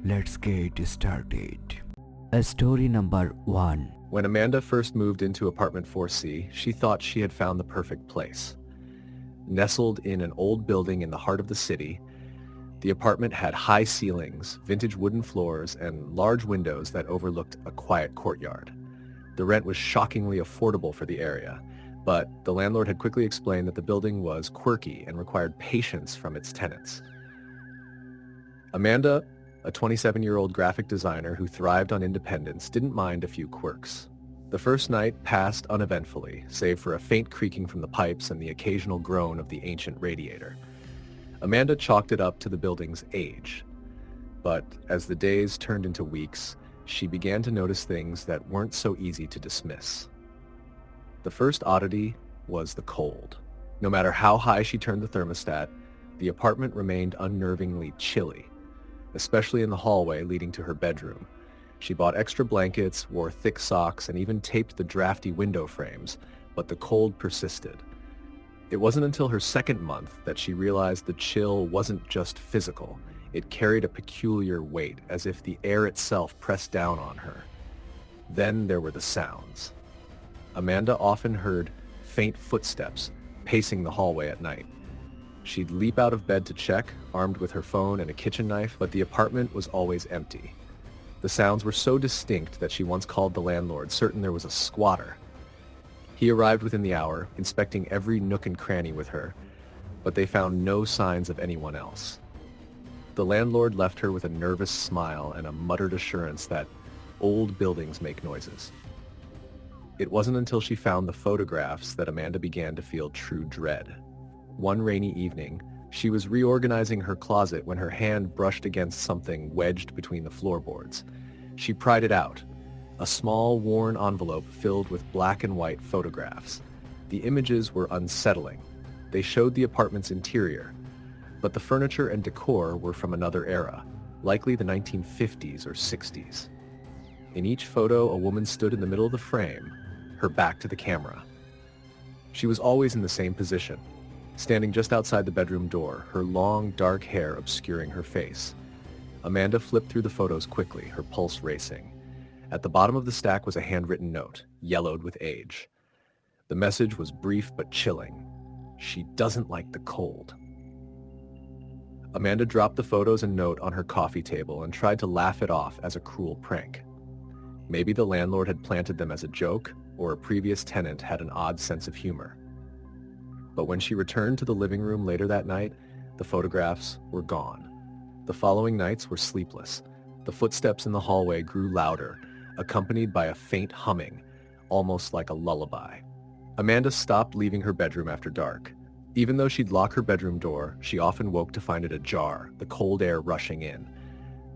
Let's get started. Story number 1. When Amanda first moved into apartment 4C, she thought she had found the perfect place. Nestled in an old building in the heart of the city, the apartment had high ceilings, vintage wooden floors, and large windows that overlooked a quiet courtyard. The rent was shockingly affordable for the area, but the landlord had quickly explained that the building was quirky and required patience from its tenants. Amanda, a 27-year-old graphic designer who thrived on independence, didn't mind a few quirks. The first night passed uneventfully, save for a faint creaking from the pipes and the occasional groan of the ancient radiator. Amanda chalked it up to the building's age. But as the days turned into weeks, she began to notice things that weren't so easy to dismiss. The first oddity was the cold. No matter how high she turned the thermostat, the apartment remained unnervingly chilly, especially in the hallway leading to her bedroom. She bought extra blankets, wore thick socks, and even taped the drafty window frames, but the cold persisted. It wasn't until her second month that she realized the chill wasn't just physical. It carried a peculiar weight, as if the air itself pressed down on her. Then there were the sounds. Amanda often heard faint footsteps pacing the hallway at night. She'd leap out of bed to check, armed with her phone and a kitchen knife, but the apartment was always empty. The sounds were so distinct that she once called the landlord, certain there was a squatter. He arrived within the hour, inspecting every nook and cranny with her, but they found no signs of anyone else. The landlord left her with a nervous smile and a muttered assurance that old buildings make noises. It wasn't until she found the photographs that Amanda began to feel true dread. One rainy evening, she was reorganizing her closet when her hand brushed against something wedged between the floorboards. She pried it out, a small, worn envelope filled with black and white photographs. The images were unsettling. They showed the apartment's interior, but the furniture and decor were from another era, likely the 1950s or 60s. In each photo, a woman stood in the middle of the frame, her back to the camera. She was always in the same position, standing just outside the bedroom door, her long, dark hair obscuring her face. Amanda flipped through the photos quickly, her pulse racing. At the bottom of the stack was a handwritten note, yellowed with age. The message was brief but chilling. She doesn't like the cold. Amanda dropped the photos and note on her coffee table and tried to laugh it off as a cruel prank. Maybe the landlord had planted them as a joke, or a previous tenant had an odd sense of humor. But when she returned to the living room later that night, the photographs were gone. The following nights were sleepless. The footsteps in the hallway grew louder, accompanied by a faint humming, almost like a lullaby. Amanda stopped leaving her bedroom after dark. Even though she'd lock her bedroom door, she often woke to find it ajar, the cold air rushing in.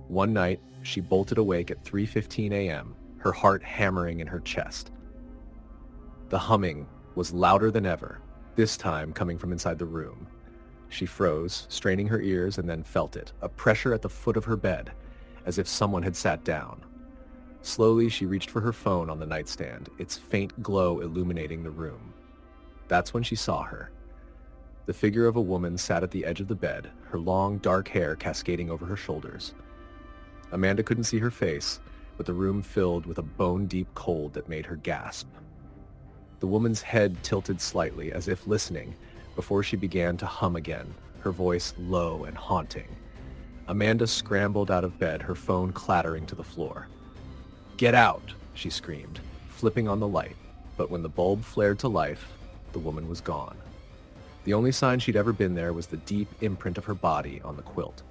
One night, she bolted awake at 3:15 a.m., her heart hammering in her chest. The humming was louder than ever, this time coming from inside the room. She froze, straining her ears, and then felt it, a pressure at the foot of her bed, as if someone had sat down. Slowly, she reached for her phone on the nightstand, its faint glow illuminating the room. That's when she saw her. The figure of a woman sat at the edge of the bed, her long, dark hair cascading over her shoulders. Amanda couldn't see her face, but the room filled with a bone-deep cold that made her gasp. The woman's head tilted slightly, as if listening, before she began to hum again, her voice low and haunting. Amanda scrambled out of bed, her phone clattering to the floor. "Get out!" she screamed, flipping on the light, but when the bulb flared to life, the woman was gone. The only sign she'd ever been there was the deep imprint of her body on the quilt.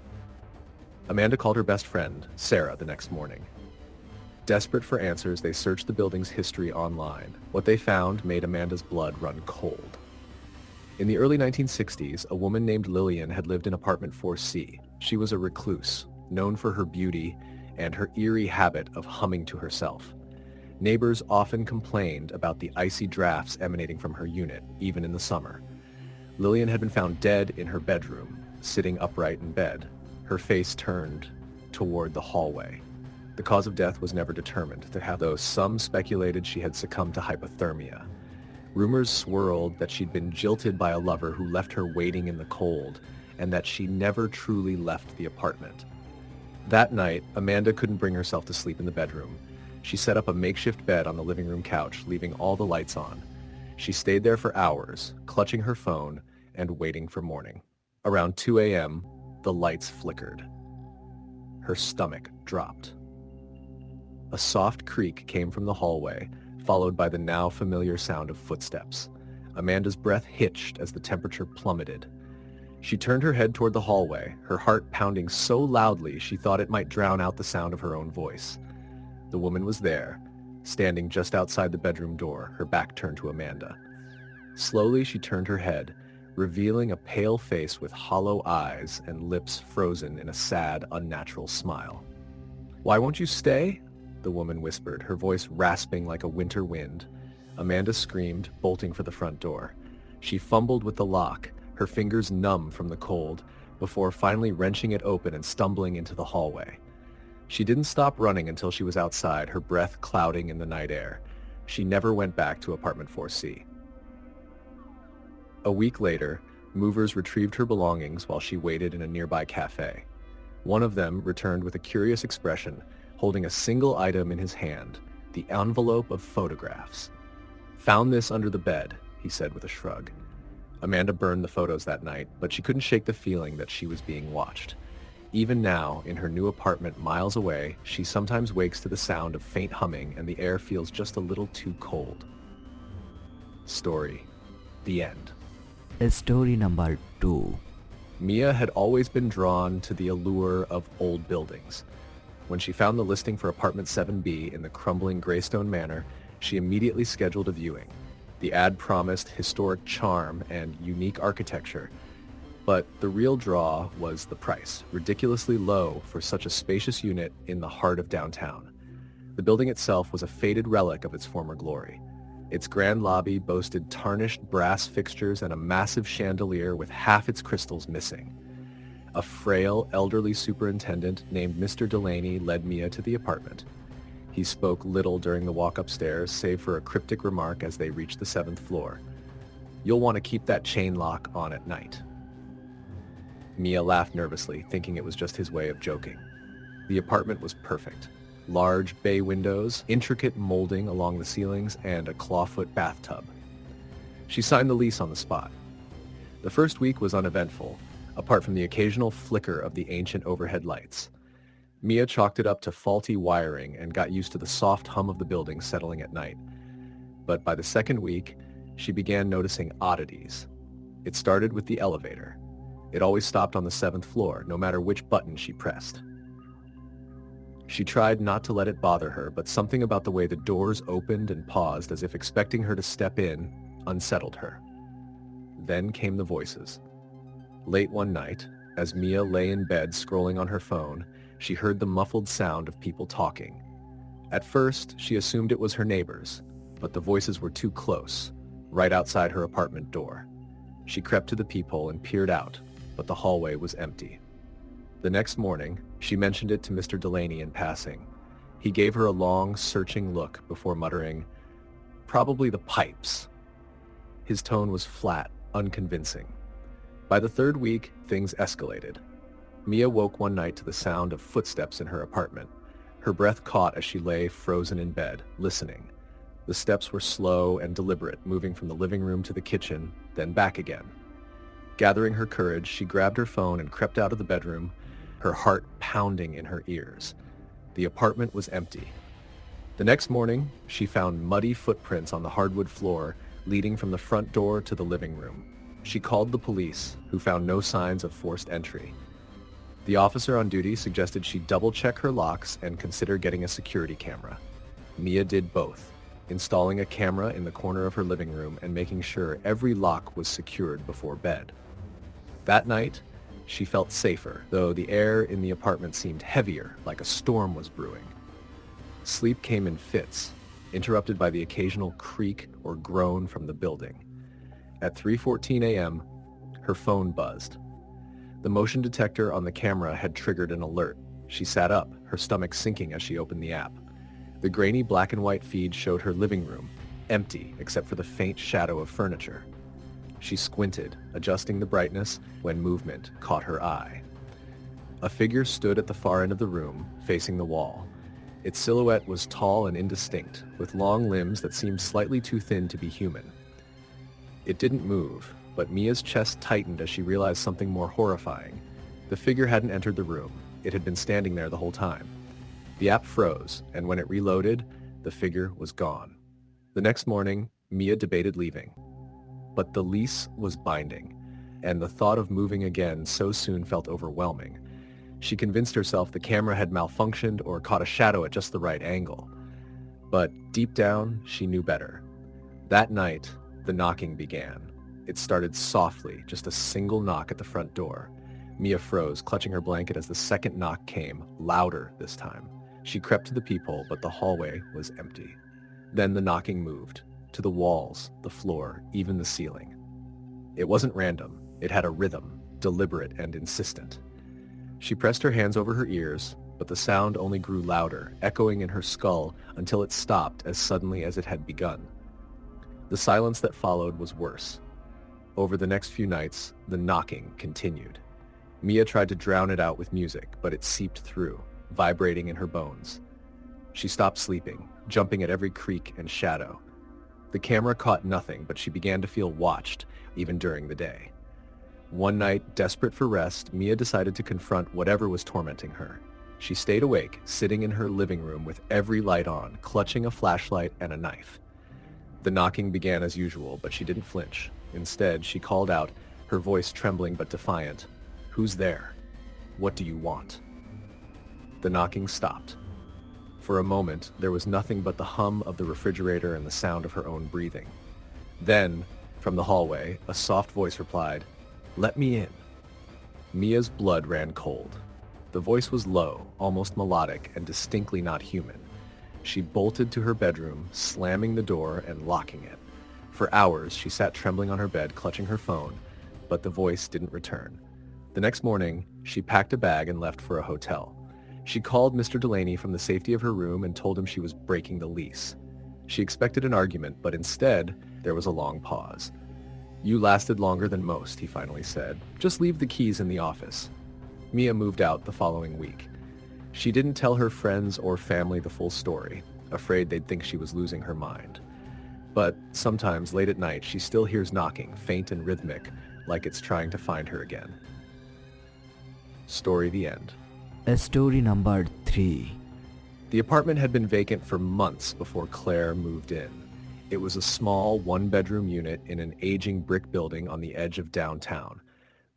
Amanda called her best friend, Sarah, the next morning. Desperate for answers, they searched the building's history online. What they found made Amanda's blood run cold. In the early 1960s, a woman named Lillian had lived in apartment 4C. She was a recluse, known for her beauty and her eerie habit of humming to herself. Neighbors often complained about the icy drafts emanating from her unit, even in the summer. Lillian had been found dead in her bedroom, sitting upright in bed, her face turned toward the hallway. The cause of death was never determined, though some speculated she had succumbed to hypothermia. Rumors swirled that she'd been jilted by a lover who left her waiting in the cold, and that she never truly left the apartment. That night, Amanda couldn't bring herself to sleep in the bedroom. She set up a makeshift bed on the living room couch, leaving all the lights on. She stayed there for hours, clutching her phone and waiting for morning. Around 2 a.m., the lights flickered. Her stomach dropped. A soft creak came from the hallway, followed by the now familiar sound of footsteps. Amanda's breath hitched as the temperature plummeted. She turned her head toward the hallway, her heart pounding so loudly she thought it might drown out the sound of her own voice. The woman was there, standing just outside the bedroom door, her back turned to Amanda. Slowly she turned her head, revealing a pale face with hollow eyes and lips frozen in a sad, unnatural smile. "Why won't you stay?" the woman whispered, her voice rasping like a winter wind. Amanda screamed, bolting for the front door. She fumbled with the lock, her fingers numb from the cold, before finally wrenching it open and stumbling into the hallway. She didn't stop running until she was outside, her breath clouding in the night air. She never went back to apartment 4C. A week later, movers retrieved her belongings while she waited in a nearby cafe. One of them returned with a curious expression, holding a single item in his hand, the envelope of photographs. "Found this under the bed," he said with a shrug. Amanda burned the photos that night, but she couldn't shake the feeling that she was being watched. Even now, in her new apartment miles away, she sometimes wakes to the sound of faint humming and the air feels just a little too cold. Story. The end. Story number 2. Mia had always been drawn to the allure of old buildings. When she found the listing for apartment 7B in the crumbling Greystone Manor, she immediately scheduled a viewing. The ad promised historic charm and unique architecture, but the real draw was the price, ridiculously low for such a spacious unit in the heart of downtown. The building itself was a faded relic of its former glory. Its grand lobby boasted tarnished brass fixtures and a massive chandelier with half its crystals missing. A frail, elderly superintendent named Mr. Delaney led Mia to the apartment. He spoke little during the walk upstairs, save for a cryptic remark as they reached the 7th floor. "You'll want to keep that chain lock on at night." Mia laughed nervously, thinking it was just his way of joking. The apartment was perfect. Large bay windows, intricate molding along the ceilings, and a clawfoot bathtub. She signed the lease on the spot. The first week was uneventful, apart from the occasional flicker of the ancient overhead lights. Mia chalked it up to faulty wiring and got used to the soft hum of the building settling at night. But by the second week, she began noticing oddities. It started with the elevator. It always stopped on the 7th floor, no matter which button she pressed. She tried not to let it bother her, but something about the way the doors opened and paused as if expecting her to step in unsettled her. Then came the voices. Late one night, as Mia lay in bed scrolling on her phone, she heard the muffled sound of people talking. At first, she assumed it was her neighbors, but the voices were too close, right outside her apartment door. She crept to the peephole and peered out, but the hallway was empty. The next morning, she mentioned it to Mr. Delaney in passing. He gave her a long, searching look before muttering, "Probably the pipes." His tone was flat, unconvincing. By the third week, things escalated. Mia woke one night to the sound of footsteps in her apartment. Her breath caught as she lay frozen in bed, listening. The steps were slow and deliberate, moving from the living room to the kitchen, then back again. Gathering her courage, she grabbed her phone and crept out of the bedroom, her heart pounding in her ears. The apartment was empty. The next morning, she found muddy footprints on the hardwood floor, leading from the front door to the living room. She called the police, who found no signs of forced entry. The officer on duty suggested she double-check her locks and consider getting a security camera. Mia did both, installing a camera in the corner of her living room and making sure every lock was secured before bed. That night, she felt safer, though the air in the apartment seemed heavier, like a storm was brewing. Sleep came in fits, interrupted by the occasional creak or groan from the building. At 3:14 a.m., her phone buzzed. The motion detector on the camera had triggered an alert. She sat up, her stomach sinking as she opened the app. The grainy black and white feed showed her living room, empty except for the faint shadow of furniture. She squinted, adjusting the brightness when movement caught her eye. A figure stood at the far end of the room, facing the wall. Its silhouette was tall and indistinct, with long limbs that seemed slightly too thin to be human. It didn't move, but Mia's chest tightened as she realized something more horrifying. The figure hadn't entered the room. It had been standing there the whole time. The app froze, and when it reloaded, the figure was gone. The next morning, Mia debated leaving. But the lease was binding, and the thought of moving again so soon felt overwhelming. She convinced herself the camera had malfunctioned or caught a shadow at just the right angle. But deep down, she knew better. That night, the knocking began. It started softly, just a single knock at the front door. Mia froze, clutching her blanket as the second knock came, louder this time. She crept to the peephole, but the hallway was empty. Then the knocking moved, to the walls, the floor, even the ceiling. It wasn't random. It had a rhythm, deliberate and insistent. She pressed her hands over her ears, but the sound only grew louder, echoing in her skull until it stopped as suddenly as it had begun. The silence that followed was worse. Over the next few nights, the knocking continued. Mia tried to drown it out with music, but it seeped through, vibrating in her bones. She stopped sleeping, jumping at every creak and shadow. The camera caught nothing, but she began to feel watched, even during the day. One night, desperate for rest, Mia decided to confront whatever was tormenting her. She stayed awake, sitting in her living room with every light on, clutching a flashlight and a knife. The knocking began as usual, but she didn't flinch. Instead, she called out, her voice trembling but defiant, "Who's there? What do you want?" The knocking stopped. For a moment, there was nothing but the hum of the refrigerator and the sound of her own breathing. Then, from the hallway, a soft voice replied, "Let me in." Mia's blood ran cold. The voice was low, almost melodic, and distinctly not human. She bolted to her bedroom, slamming the door and locking it. For hours, she sat trembling on her bed, clutching her phone, but the voice didn't return. The next morning, she packed a bag and left for a hotel. She called Mr. Delaney from the safety of her room and told him she was breaking the lease. She expected an argument, but instead, there was a long pause. "You lasted longer than most," he finally said. "Just leave the keys in the office." Mia moved out the following week. She didn't tell her friends or family the full story, afraid they'd think she was losing her mind. But sometimes, late at night, she still hears knocking, faint and rhythmic, like it's trying to find her again. Story the end. Story number 3. The apartment had been vacant for months before Claire moved in. It was a small one-bedroom unit in an aging brick building on the edge of downtown.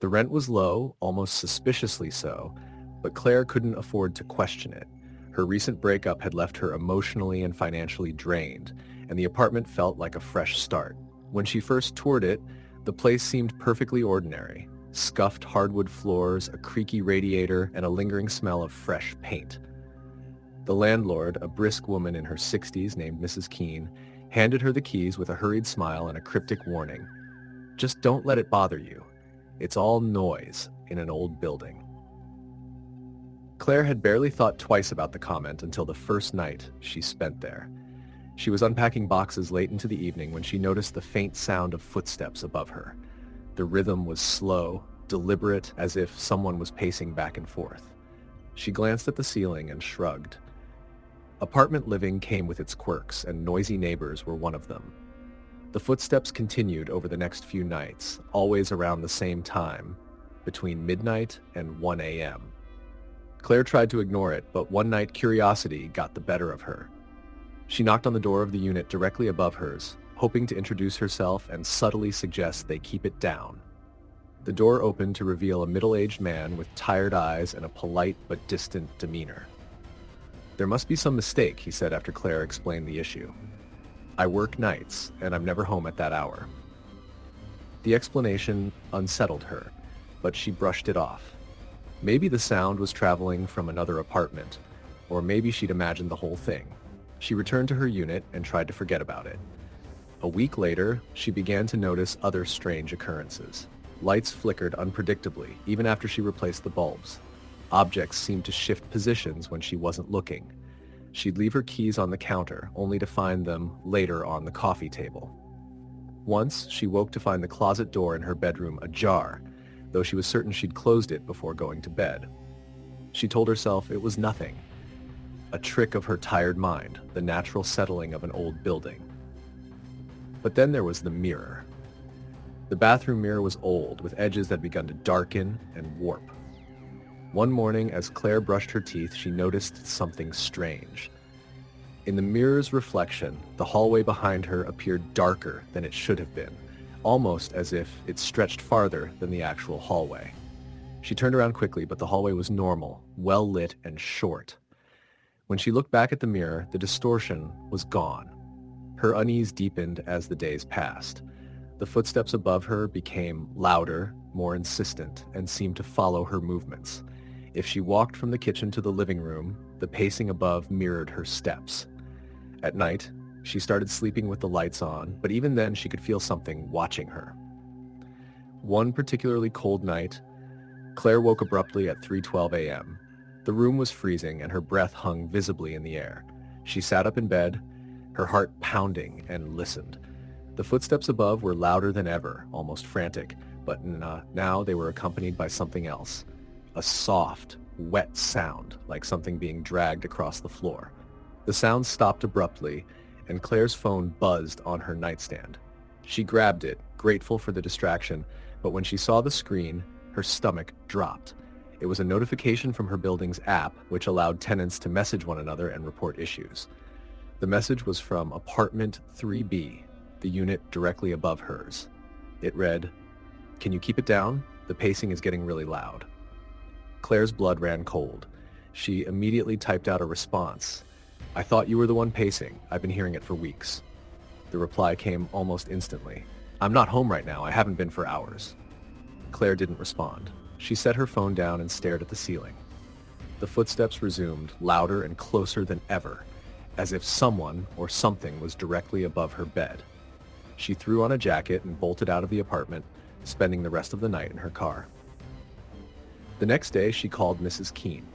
The rent was low, almost suspiciously so, but Claire couldn't afford to question it. Her recent breakup had left her emotionally and financially drained, and the apartment felt like a fresh start. When she first toured it, the place seemed perfectly ordinary. Scuffed hardwood floors, a creaky radiator, and a lingering smell of fresh paint. The landlord, a brisk woman in her 60s named Mrs. Keene, handed her the keys with a hurried smile and a cryptic warning. "Just don't let it bother you. It's all noise in an old building." Claire had barely thought twice about the comment until the first night she spent there. She was unpacking boxes late into the evening when she noticed the faint sound of footsteps above her. The rhythm was slow, deliberate, as if someone was pacing back and forth. She glanced at the ceiling and shrugged. Apartment living came with its quirks, and noisy neighbors were one of them. The footsteps continued over the next few nights, always around the same time, between midnight and 1 a.m. Claire tried to ignore it, but one night curiosity got the better of her. She knocked on the door of the unit directly above hers, hoping to introduce herself and subtly suggest they keep it down. The door opened to reveal a middle-aged man with tired eyes and a polite but distant demeanor. "There must be some mistake," he said after Claire explained the issue. "I work nights, and I'm never home at that hour." The explanation unsettled her, but she brushed it off. Maybe the sound was traveling from another apartment, or maybe she'd imagined the whole thing. She returned to her unit and tried to forget about it. A week later, she began to notice other strange occurrences. Lights flickered unpredictably, even after she replaced the bulbs. Objects seemed to shift positions when she wasn't looking. She'd leave her keys on the counter, only to find them later on the coffee table. Once, she woke to find the closet door in her bedroom ajar, though she was certain she'd closed it before going to bed. She told herself it was nothing, a trick of her tired mind, the natural settling of an old building. But then there was the mirror. The bathroom mirror was old, with edges that had begun to darken and warp. One morning, as Claire brushed her teeth, she noticed something strange. In the mirror's reflection, the hallway behind her appeared darker than it should have been, almost as if it stretched farther than the actual hallway. She turned around quickly, but the hallway was normal, well lit, and short. When she looked back at the mirror, the distortion was gone. Her unease deepened as the days passed. The footsteps above her became louder, more insistent, and seemed to follow her movements. If she walked from the kitchen to the living room, the pacing above mirrored her steps. At night, she started sleeping with the lights on, but even then she could feel something watching her. One particularly cold night, Claire woke abruptly at 3:12 a.m. The room was freezing and her breath hung visibly in the air. She sat up in bed, her heart pounding, and listened. The footsteps above were louder than ever, almost frantic, but now they were accompanied by something else. A soft, wet sound, like something being dragged across the floor. The sound stopped abruptly, and Claire's phone buzzed on her nightstand. She grabbed it, grateful for the distraction, but when she saw the screen, her stomach dropped. It was a notification from her building's app, which allowed tenants to message one another and report issues. The message was from apartment 3B, the unit directly above hers. It read, "Can you keep it down? The pacing is getting really loud." Claire's blood ran cold. She immediately typed out a response. "I thought you were the one pacing. I've been hearing it for weeks." The reply came almost instantly. "I'm not home right now. I haven't been for hours." Claire didn't respond. She set her phone down and stared at the ceiling. The footsteps resumed, louder and closer than ever, as if someone or something was directly above her bed. She threw on a jacket and bolted out of the apartment, spending the rest of the night in her car. The next day, she called Mrs. Keene.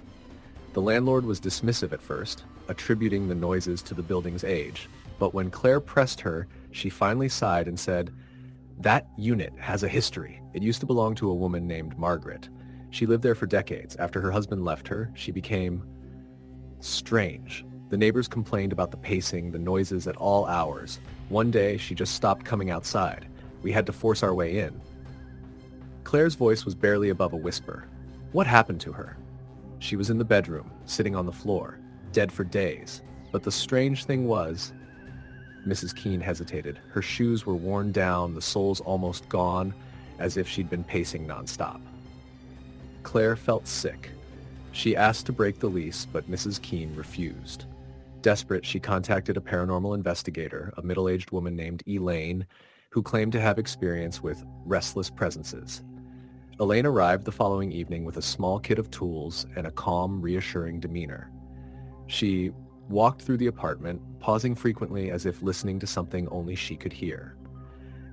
The landlord was dismissive at first, attributing the noises to the building's age, but when Claire pressed her, she finally sighed and said, "That unit has a history. It used to belong to a woman named Margaret. She lived there for decades. After her husband left her, she became strange. The neighbors complained about the pacing, the noises at all hours. One day, she just stopped coming outside. We had to force our way in." Claire's voice was barely above a whisper. What happened to her? She was in the bedroom, sitting on the floor, dead for days. But the strange thing was, Mrs. Keene hesitated. Her shoes were worn down, the soles almost gone, as if she'd been pacing nonstop. Claire felt sick. She asked to break the lease, but Mrs. Keene refused. Desperate, she contacted a paranormal investigator, a middle-aged woman named Elaine, who claimed to have experience with restless presences. Elaine arrived the following evening with a small kit of tools and a calm, reassuring demeanor. She walked through the apartment, pausing frequently as if listening to something only she could hear.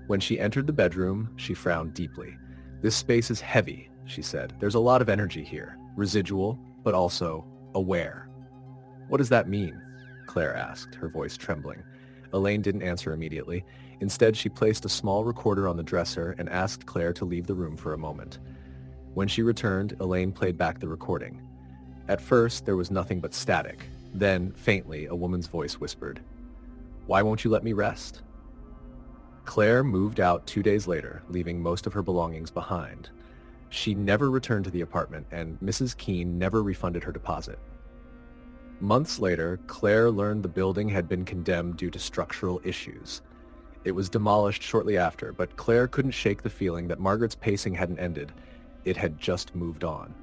When she entered the bedroom, she frowned deeply. "This space is heavy," she said. "There's a lot of energy here, residual, but also aware." "What does that mean?" Claire asked, her voice trembling. Elaine didn't answer immediately. Instead, she placed a small recorder on the dresser and asked Claire to leave the room for a moment. When she returned, Elaine played back the recording. At first, there was nothing but static. Then, faintly, a woman's voice whispered, "Why won't you let me rest?" Claire moved out 2 days later, leaving most of her belongings behind. She never returned to the apartment, and Mrs. Keene never refunded her deposit. Months later, Claire learned the building had been condemned due to structural issues. It was demolished shortly after, but Claire couldn't shake the feeling that Margaret's pacing hadn't ended. It had just moved on.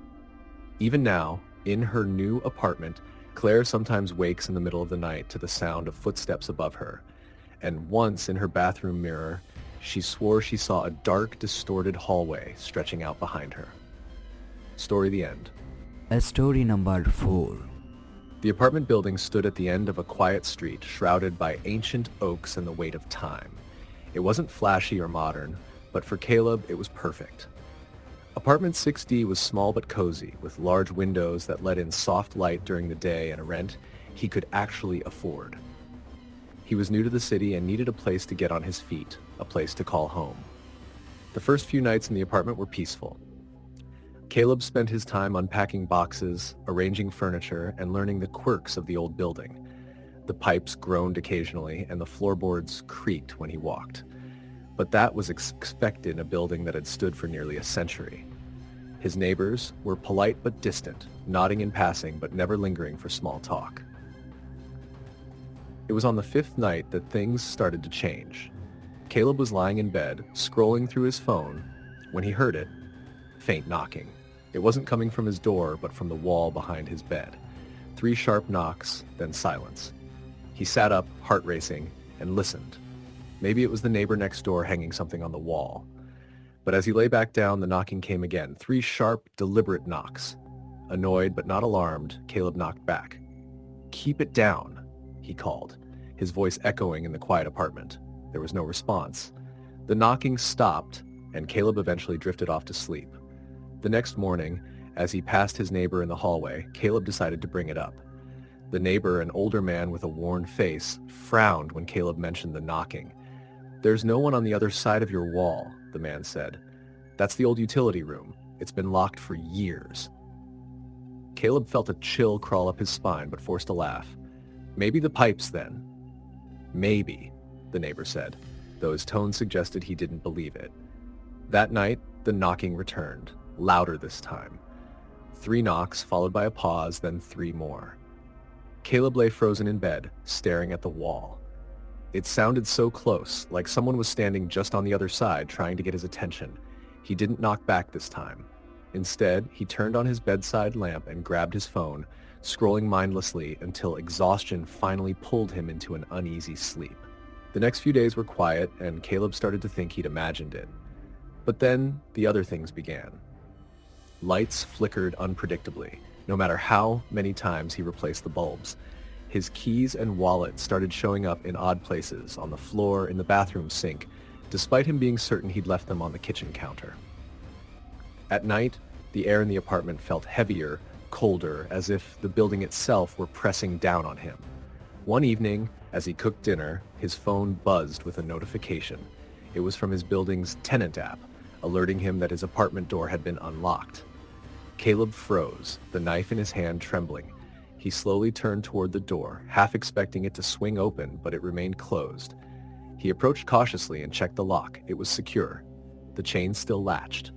Even now, in her new apartment, Claire sometimes wakes in the middle of the night to the sound of footsteps above her. And once in her bathroom mirror, she swore she saw a dark, distorted hallway stretching out behind her. Story the end. Story number 4. The apartment building stood at the end of a quiet street, shrouded by ancient oaks and the weight of time. It wasn't flashy or modern, but for Caleb, it was perfect. Apartment 6D was small but cozy, with large windows that let in soft light during the day and a rent he could actually afford. He was new to the city and needed a place to get on his feet, a place to call home. The first few nights in the apartment were peaceful. Caleb spent his time unpacking boxes, arranging furniture, and learning the quirks of the old building. The pipes groaned occasionally, and the floorboards creaked when he walked. But that was expected in a building that had stood for nearly a century. His neighbors were polite but distant, nodding in passing but never lingering for small talk. It was on the fifth night that things started to change. Caleb was lying in bed, scrolling through his phone, when he heard it, faint knocking. It wasn't coming from his door, but from the wall behind his bed. 3 sharp knocks, then silence. He sat up, heart racing, and listened. Maybe it was the neighbor next door hanging something on the wall. But as he lay back down, the knocking came again. 3 sharp, deliberate knocks. Annoyed but not alarmed, Caleb knocked back. "Keep it down," he called, his voice echoing in the quiet apartment. There was no response. The knocking stopped, and Caleb eventually drifted off to sleep. The next morning, as he passed his neighbor in the hallway, Caleb decided to bring it up. The neighbor, an older man with a worn face, frowned when Caleb mentioned the knocking. "There's no one on the other side of your wall," the man said. "That's the old utility room. It's been locked for years." Caleb felt a chill crawl up his spine, but forced a laugh. "Maybe the pipes, then." "Maybe," the neighbor said, though his tone suggested he didn't believe it. That night, the knocking returned, louder this time. 3 knocks, followed by a pause, then 3 more. Caleb lay frozen in bed, staring at the wall. It sounded so close, like someone was standing just on the other side, trying to get his attention. He didn't knock back this time. Instead, he turned on his bedside lamp and grabbed his phone, scrolling mindlessly until exhaustion finally pulled him into an uneasy sleep. The next few days were quiet, and Caleb started to think he'd imagined it. But then, the other things began. Lights flickered unpredictably, no matter how many times he replaced the bulbs. His keys and wallet started showing up in odd places, on the floor, in the bathroom sink, despite him being certain he'd left them on the kitchen counter. At night, the air in the apartment felt heavier, colder, as if the building itself were pressing down on him. One evening, as he cooked dinner, his phone buzzed with a notification. It was from his building's tenant app, alerting him that his apartment door had been unlocked. Caleb froze, the knife in his hand trembling. He slowly turned toward the door, half expecting it to swing open, but it remained closed. He approached cautiously and checked the lock. It was secure. The chain still latched.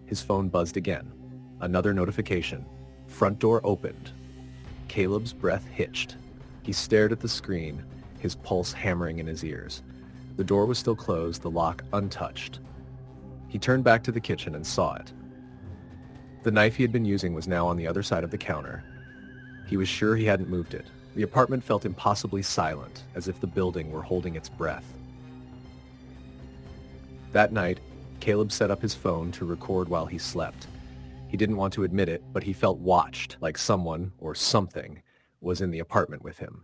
His phone buzzed again. Another notification. Front door opened. Caleb's breath hitched. He stared at the screen, his pulse hammering in his ears. The door was still closed, the lock untouched. He turned back to the kitchen and saw it. The knife he had been using was now on the other side of the counter. He was sure he hadn't moved it. The apartment felt impossibly silent, as if the building were holding its breath. That night, Caleb set up his phone to record while he slept. He didn't want to admit it, but he felt watched, like someone, or something, was in the apartment with him.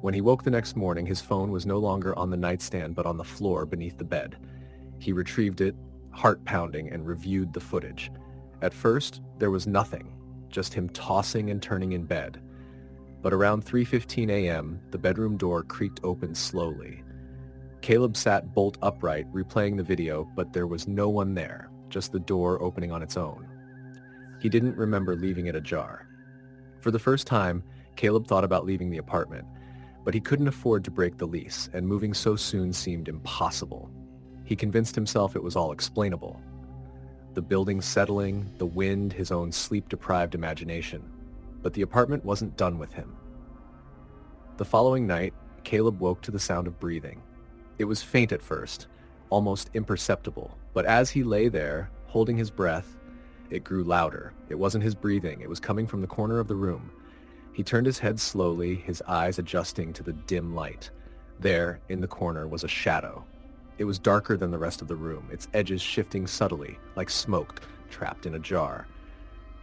When he woke the next morning, his phone was no longer on the nightstand but on the floor beneath the bed. He retrieved it, heart pounding, and reviewed the footage. At first, there was nothing, just him tossing and turning in bed. But around 3:15 a.m., the bedroom door creaked open slowly. Caleb sat bolt upright, replaying the video, but there was no one there, just the door opening on its own. He didn't remember leaving it ajar. For the first time, Caleb thought about leaving the apartment, but he couldn't afford to break the lease, and moving so soon seemed impossible. He convinced himself it was all explainable. The building settling, the wind, his own sleep-deprived imagination. But the apartment wasn't done with him. The following night, Caleb woke to the sound of breathing. It was faint at first, almost imperceptible, but as he lay there, holding his breath, it grew louder. It wasn't his breathing, it was coming from the corner of the room. He turned his head slowly, his eyes adjusting to the dim light. There, in the corner, was a shadow. It was darker than the rest of the room, its edges shifting subtly, like smoke trapped in a jar.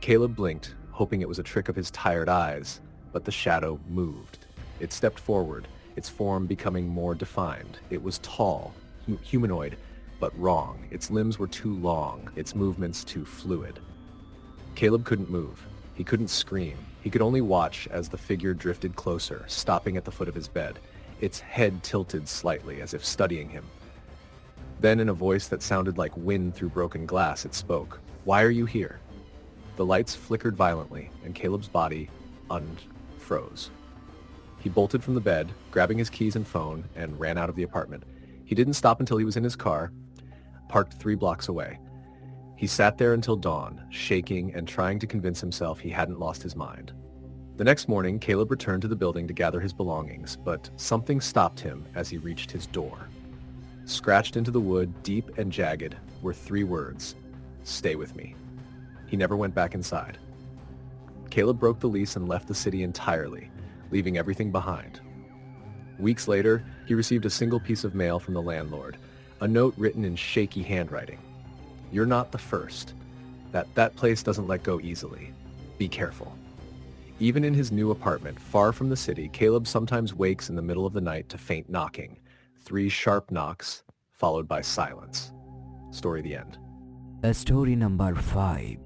Caleb blinked, hoping it was a trick of his tired eyes, but the shadow moved. It stepped forward, its form becoming more defined. It was tall, humanoid, but wrong. Its limbs were too long, its movements too fluid. Caleb couldn't move. He couldn't scream. He could only watch as the figure drifted closer, stopping at the foot of his bed, its head tilted slightly as if studying him. Then in a voice that sounded like wind through broken glass, it spoke. "Why are you here?" The lights flickered violently, and Caleb's body unfroze. He bolted from the bed, grabbing his keys and phone, and ran out of the apartment. He didn't stop until he was in his car, parked 3 blocks away. He sat there until dawn, shaking and trying to convince himself he hadn't lost his mind. The next morning, Caleb returned to the building to gather his belongings, but something stopped him as he reached his door. Scratched into the wood, deep and jagged, were 3 words: "Stay with me." He never went back inside. Caleb broke the lease and left the city entirely, leaving everything behind. Weeks later, he received a single piece of mail from the landlord, a note written in shaky handwriting. "You're not the first. That place doesn't let go easily. Be careful." Even in his new apartment, far from the city, Caleb sometimes wakes in the middle of the night to faint knocking. 3 sharp knocks, followed by silence. Story the end. Story number 5.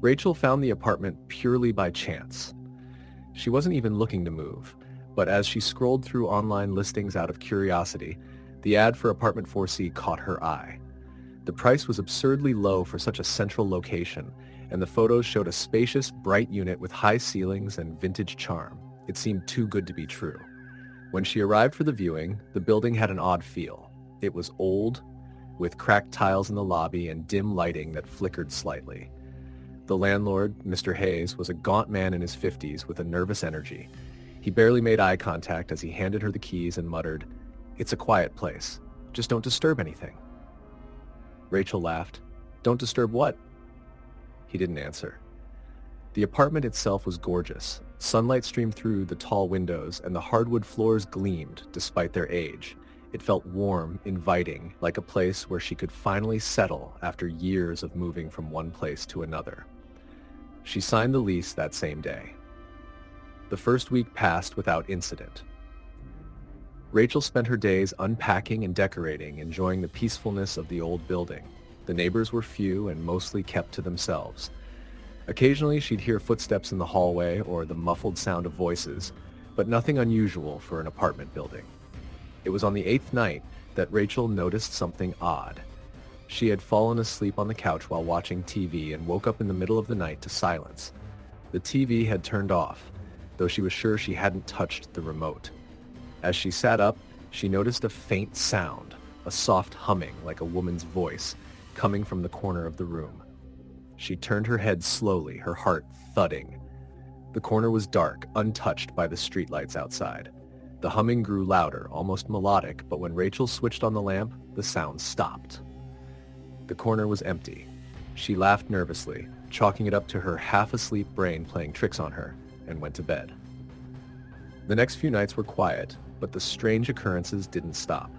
Rachel found the apartment purely by chance. She wasn't even looking to move, but as she scrolled through online listings out of curiosity, the ad for apartment 4C caught her eye. The price was absurdly low for such a central location, and the photos showed a spacious, bright unit with high ceilings and vintage charm. It seemed too good to be true. When she arrived for the viewing, the building had an odd feel. It was old, with cracked tiles in the lobby and dim lighting that flickered slightly. The landlord, Mr. Hayes, was a gaunt man in his 50s with a nervous energy. He barely made eye contact as he handed her the keys and muttered, "It's a quiet place. Just don't disturb anything." Rachel laughed. "Don't disturb what?" He didn't answer. The apartment itself was gorgeous. Sunlight streamed through the tall windows, and the hardwood floors gleamed despite their age. It felt warm, inviting, like a place where she could finally settle after years of moving from one place to another. She signed the lease that same day. The first week passed without incident. Rachel spent her days unpacking and decorating, enjoying the peacefulness of the old building. The neighbors were few and mostly kept to themselves. Occasionally, she'd hear footsteps in the hallway or the muffled sound of voices, but nothing unusual for an apartment building. It was on the 8th night that Rachel noticed something odd. She had fallen asleep on the couch while watching TV and woke up in the middle of the night to silence. The TV had turned off, though she was sure she hadn't touched the remote. As she sat up, she noticed a faint sound, a soft humming like a woman's voice, coming from the corner of the room. She turned her head slowly, her heart thudding. The corner was dark, untouched by the streetlights outside. The humming grew louder, almost melodic, but when Rachel switched on the lamp, the sound stopped. The corner was empty. She laughed nervously, chalking it up to her half-asleep brain playing tricks on her, and went to bed. The next few nights were quiet, but the strange occurrences didn't stop.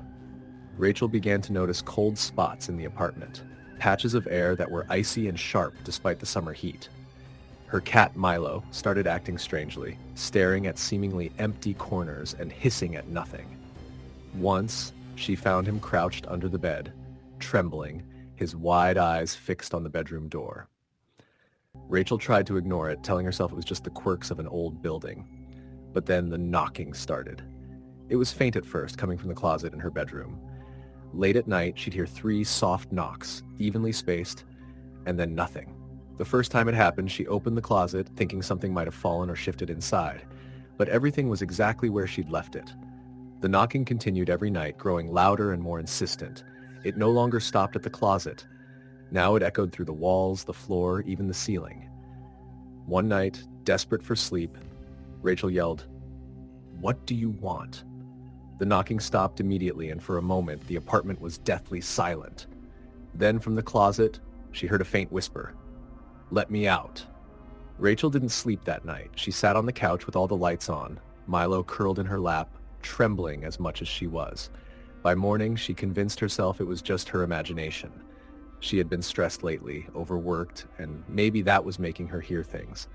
Rachel began to notice cold spots in the apartment, patches of air that were icy and sharp despite the summer heat. Her cat Milo started acting strangely, staring at seemingly empty corners and hissing at nothing. Once, she found him crouched under the bed, trembling, his wide eyes fixed on the bedroom door. Rachel tried to ignore it, telling herself it was just the quirks of an old building. But then the knocking started. It was faint at first, coming from the closet in her bedroom. Late at night, she'd hear 3 soft knocks, evenly spaced, and then nothing. The first time it happened, she opened the closet, thinking something might have fallen or shifted inside, but everything was exactly where she'd left it. The knocking continued every night, growing louder and more insistent. It no longer stopped at the closet. Now it echoed through the walls, the floor, even the ceiling. One night, desperate for sleep, Rachel yelled, "What do you want?" The knocking stopped immediately, and for a moment, the apartment was deathly silent. Then from the closet, she heard a faint whisper, "Let me out." Rachel didn't sleep that night. She sat on the couch with all the lights on, Milo curled in her lap, trembling as much as she was. By morning, she convinced herself it was just her imagination. She had been stressed lately, overworked, and maybe that was making her hear things.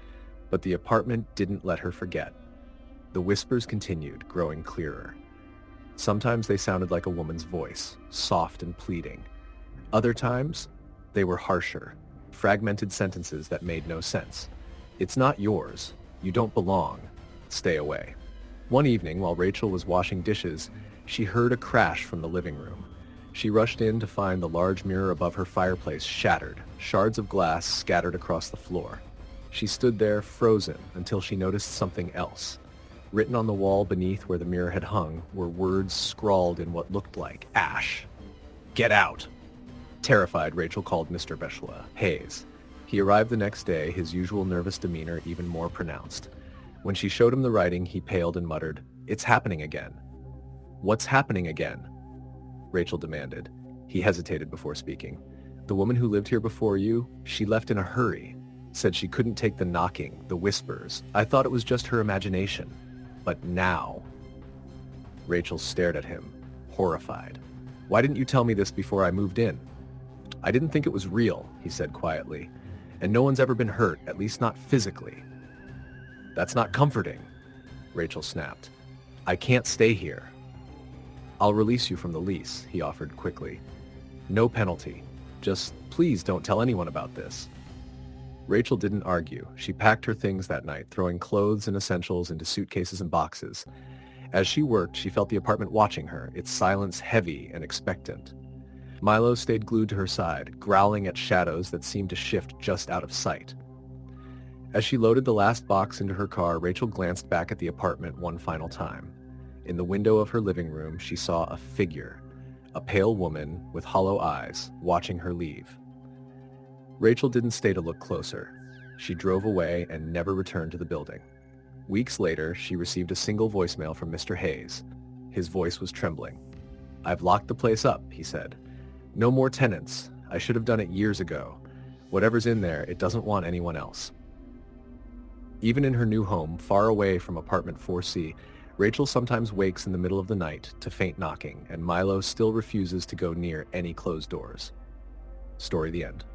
But the apartment didn't let her forget. The whispers continued, growing clearer. Sometimes they sounded like a woman's voice, soft and pleading. Other times, they were harsher, fragmented sentences that made no sense. "It's not yours. You don't belong. Stay away." One evening, while Rachel was washing dishes, she heard a crash from the living room. She rushed in to find the large mirror above her fireplace shattered, shards of glass scattered across the floor. She stood there frozen until she noticed something else. Written on the wall beneath where the mirror had hung were words scrawled in what looked like ash. "Get out!" Terrified, Rachel called Mr. Hayes. He arrived the next day, his usual nervous demeanor even more pronounced. When she showed him the writing, he paled and muttered, "It's happening again." "What's happening again?" Rachel demanded. He hesitated before speaking. "The woman who lived here before you, she left in a hurry. Said she couldn't take the knocking, the whispers. I thought it was just her imagination. But now..." Rachel stared at him, horrified. "Why didn't you tell me this before I moved in?" "I didn't think it was real," he said quietly. "And no one's ever been hurt, at least not physically." "That's not comforting," Rachel snapped. "I can't stay here." "I'll release you from the lease," he offered quickly. "No penalty. Just please don't tell anyone about this." Rachel didn't argue. She packed her things that night, throwing clothes and essentials into suitcases and boxes. As she worked, she felt the apartment watching her, its silence heavy and expectant. Milo stayed glued to her side, growling at shadows that seemed to shift just out of sight. As she loaded the last box into her car, Rachel glanced back at the apartment one final time. In the window of her living room, she saw a figure, a pale woman with hollow eyes, watching her leave. Rachel didn't stay to look closer. She drove away and never returned to the building. Weeks later, she received a single voicemail from Mr. Hayes. His voice was trembling. "I've locked the place up," he said. "No more tenants. I should have done it years ago. Whatever's in there, it doesn't want anyone else." Even in her new home, far away from apartment 4C, Rachel sometimes wakes in the middle of the night to faint knocking, and Milo still refuses to go near any closed doors. Story the end.